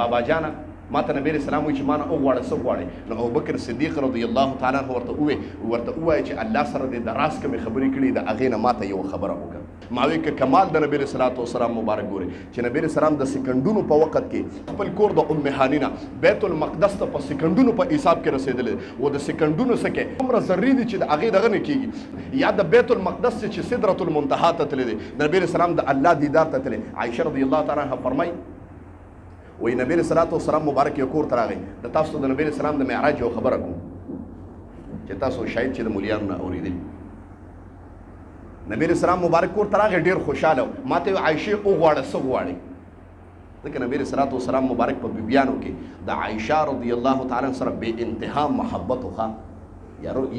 بابا جانا ما ته نبی رسول الله چې مانه او غواړه څه غواړي نو ابوبکر صدیق رضی الله تعالی عنہ ورته ووایي چې الله سره دې د راز کومې خبرې کړي د هغې نه ماته یوه خبره وکړه ما وی که کمال د نبی رسول الله والسلام مبارک ګوري چې نبی رسول الله د سکندونو په وخت کې خپل کور د ام هانینا بیت المقدس ته په سکندونو په حساب کې رسېدلی و د سکندونو څه کې عمره ذرې دي چې د هغې دغه نه کېږي یا د بیت المقدس چې سدرة المنتهى ته تللی دی د نبی رسول الله د الله دیدار ته تللی عایشه رضی الله تعالی عنها فرمایي وی نبی رسول الله والسلام مبارک یو کور ته راغی د تاسو د نبی رسول الله د معراج یو خبره کوم چې تاسو شاید چې د مولیانو نه اورېدلي نبی رسول الله مبارک کور ته راغی ډېر خوشحاله ما ته عایشې وغواړه څه غواړې ځکه نبی رسول الله والسلام مبارک په بیبیانو کې د عایشه رضی الله تعالی عنها سره بې انتها محبت وښه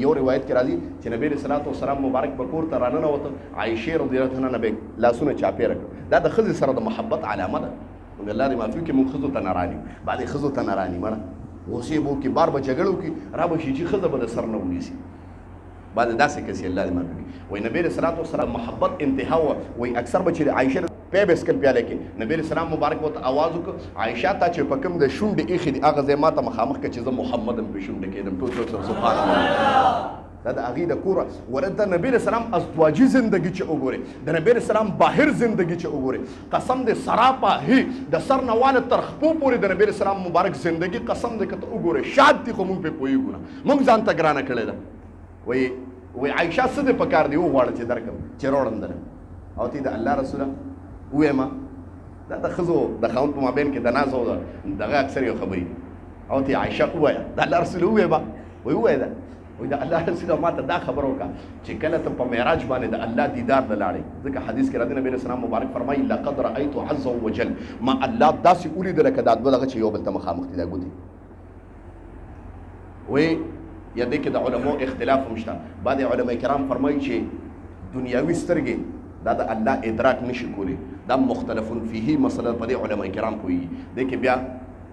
یو روایت کې راځي چې نبی رسول الله والسلام مبارک په کور ته راننوته عایشې رضی الله عنها به لاسونه چاپېره کړه دا د ښځې سره د محبت علامه ده موږ الله دې معافي وکړي موږ ښځو ته نه راني بعضې ښځو ته نه راني مړه غوسې به وکړي بار به جګړه وکړي را به شي چې ښځه به د سر نه ونیسي بعضې داسې کسي الله دې معافي وکړي وایي نبي رسول الله والسلام محبت انتها وه وایي اکثر به چې عایشه پی به څکل پیاله کې نبي رسول الله مبارک ورته آواز وکړ عایشه تا چې په کوم د شونډې ایښې دي هغه ځای ما ته مخامخ کړه چې زه محمد یم په شونډه کېدم ټول څوک سبحان الله دا د هغې د کوره ورته د نبی رسول الله ازدواجي زندگی چې وګورې د نبی رسول الله باهر زندگی چې وګورې قسم د سراپا هی د سر نه واله تر خپو پورې د نبی رسول الله مبارک زندگی قسم د کته وګورې شاد دي خو موږ پې پوهېږو نه موږ ځان ته ګرانه کړې ده وایي عایشه څه دې پکار دی وغواړه چې درکړم چې روړم دله او تی د الله رسوله ووایم دا د ښځو د خاوند په مابین کې د ناز او دغه اکثر یو خبرې او تی عایشه ووایه د الله رسول ووایه وایي ووایه ده وایي د الله رسول ما ته دا خبره وکړه چې کله ته په معراج باندې د الله دیدار ته لاړې ځکه حدیث کې راځي نبی علیه السلام مبارک فرمایي لقد رأیت عز وجل ما الله داسې ولیده لکه دا دوه دغه چې یو بل ته مخامخ دي دا ګوتې وایي یا دې کې د علماء اختلاف هم شته بعضې علما کرام فرمایي چې دنیاوي سترګې دا د الله ادراک نشي کولی دا مختلف فیه مسله په دې علما کرام پوهېږي دې کې بیا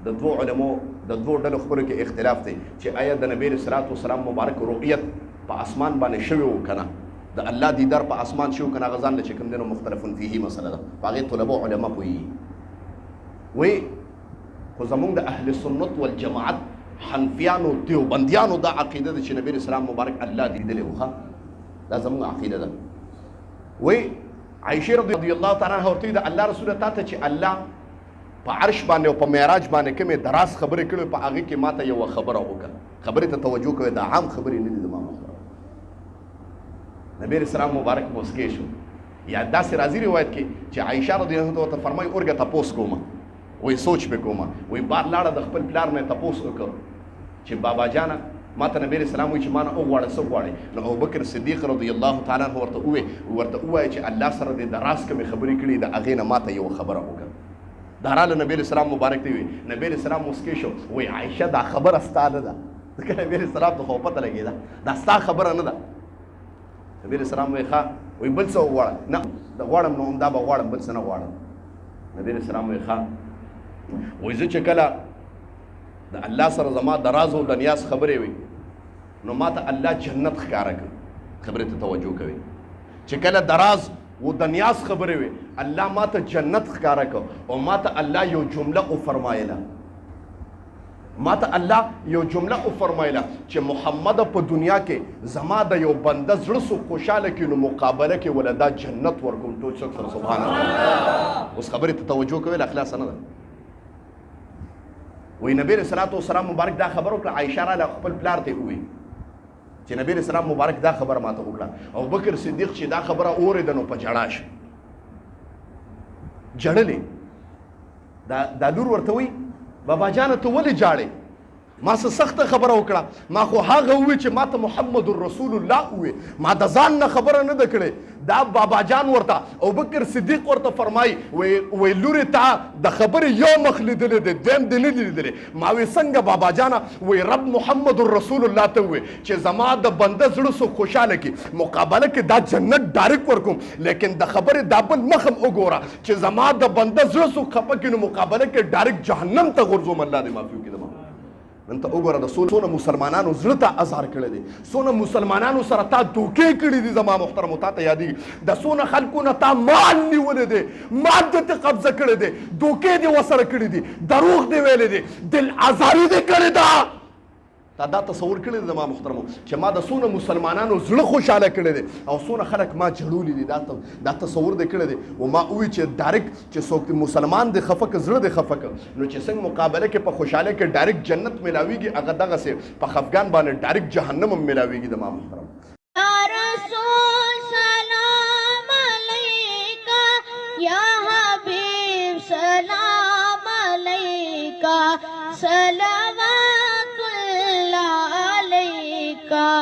د دوو علماء د دوو ډلو خپلو کې اختلاف دی چې آیا د نبی رسول الله والسلام مبارک رؤیت په اسمان باندې شوی و که نه د الله دیدار په اسمان شوی و که نه هغه ځان له چې کوم دی نو مختلف فیه مسله ده په هغې طلبا علما پوهېږي وایي خو زمونږ د اهل سنت والجماعت حنفیانو دیوبندیانو دا عقیده ده چې نبی رسول الله مبارک الله لیدلی و ښه دا زمونږ عقیده ده وایي عایشې رضی الله تعالی عنها ورته د الله رسوله تا ته چې الله په عرش باندې او په معراج باندې کومې دراز خبرې کړې په هغې کې ما ته یوه خبره وکړه خبرې ته توجه کوئ دا عام خبرې نه دي زما خبره نبی رسول الله مبارک موسکی شو یا داسې راځي روایت کې چې عایشه رضی الله عنها ورته فرمایي اورګه تپوس کومه وایي سوچ پې کومه وایي بار لاړه د خپل پلار نه تپوس وکړ چې بابا جانه ما ته نبی رسول الله وایي چې ما نه وغواړه څه غواړې نو ابوبکر صدیق رضی الله تعالی عنه ورته ووایي چې الله سره دې د راز کومې خبرې کړي د هغې نه ما ته یوه خبره وکړه دا راله نبی علیه السلام مبارک ته وي نبی علیه السلام مسکی شو وایي عایشه دا خبره ستا نه ده ځکه نبی علیه السلام ته خو پته لګېده دا ستا خبره نه ده نبی علیه السلام وایي ښه وایي بل څه وغواړه نه د غواړم نو همدا به غواړم بل څه نه غواړم نبی علیه السلام وایي ښه وایي زه چې کله د الله سره زما د راز او د نیاز خبرې وي نو ما ته الله جنت ښکاره کړ خبرې ته توجه کوي چې کله د راز و د نیاز خبرې وي الله ما ته جنت ښکاره کړ او ما ته الله یو جمله وفرمایله ما ته الله یو جمله وفرمایله چې محمد په دنیا کې زما د یو بنده زړه سو خوشحاله کړي نو مقابله کې وله دا جنت ورکوم ټول څوک سره سبحان الله اوس خبرې ته توجه کوئ اخلاص نه ده وایي نبی رسول الله والسلام مبارک دا خبر وکړه عایشه راله خپل پلار ته ووایي چې نبی رسول الله مبارک دا خبره ماته وکړه او بکر صدیق چې دا خبره اورېده نو په ژړا شو ژړلې دا لور ورته وایي بابا جانه ته ولې ژاړې ما څه سخته خبره وکړه ما خو هغه ووایي چې ما ته محمد رسول الله ووایي ما د ځان نه خبره نه ده کړې دا بابا جان ورته ابوبکر صدیق ورته فرمایي وایي لورې تا د خبرې یو مخ لیدلی دی دویم دې نه دی لیدلی ما وایي څنګه بابا جانه وایي رب محمد رسول الله ته ووایي چې زما د بنده زړه سو خوشحاله کړي مقابله کې دا جنت ډایرکټ ورکوم لیکن د خبرې دا بل مخ هم وګوره چې زما د بنده زړه سو خفه کړي نو مقابله کې ډایرکټ جهنم ته غورځوم الله دې معافي وکړي نن ته وګوره د څونه مسلمانانو زړه ته ازار کړی دی، څونه مسلمانانو سره تا دوکې کړي دي زما محترمو، تا ته یادېږي د څونه خلکو نه تا مال نیولی دی، مال د ته قبضه کړی دی، دوکې دې ورسره کړي دي، دروغ دې ویلی دی، دل ازاري دې کړې ده. تا دا تصور کړی دی زما محترمو چې ما د څونه مسلمانانو زړه خوشحاله کړی دی او څونه خلک ما جړولي دي، دا تصور دې کړی دی. و ما ووی چې ډایرکټ چې څوک مسلمان دې خفه که زړه دې خفه که، نو چې څنګه مقابله کې په خوشحالۍ کې ډایرکټ جنت میلاویږي، هغه دغسې په خفګان باندې ډایرکټ جهنم هم میلاویږي زما محترم. یا رسول سلام علیکا، یا حبیب سلام علیکا، صلوات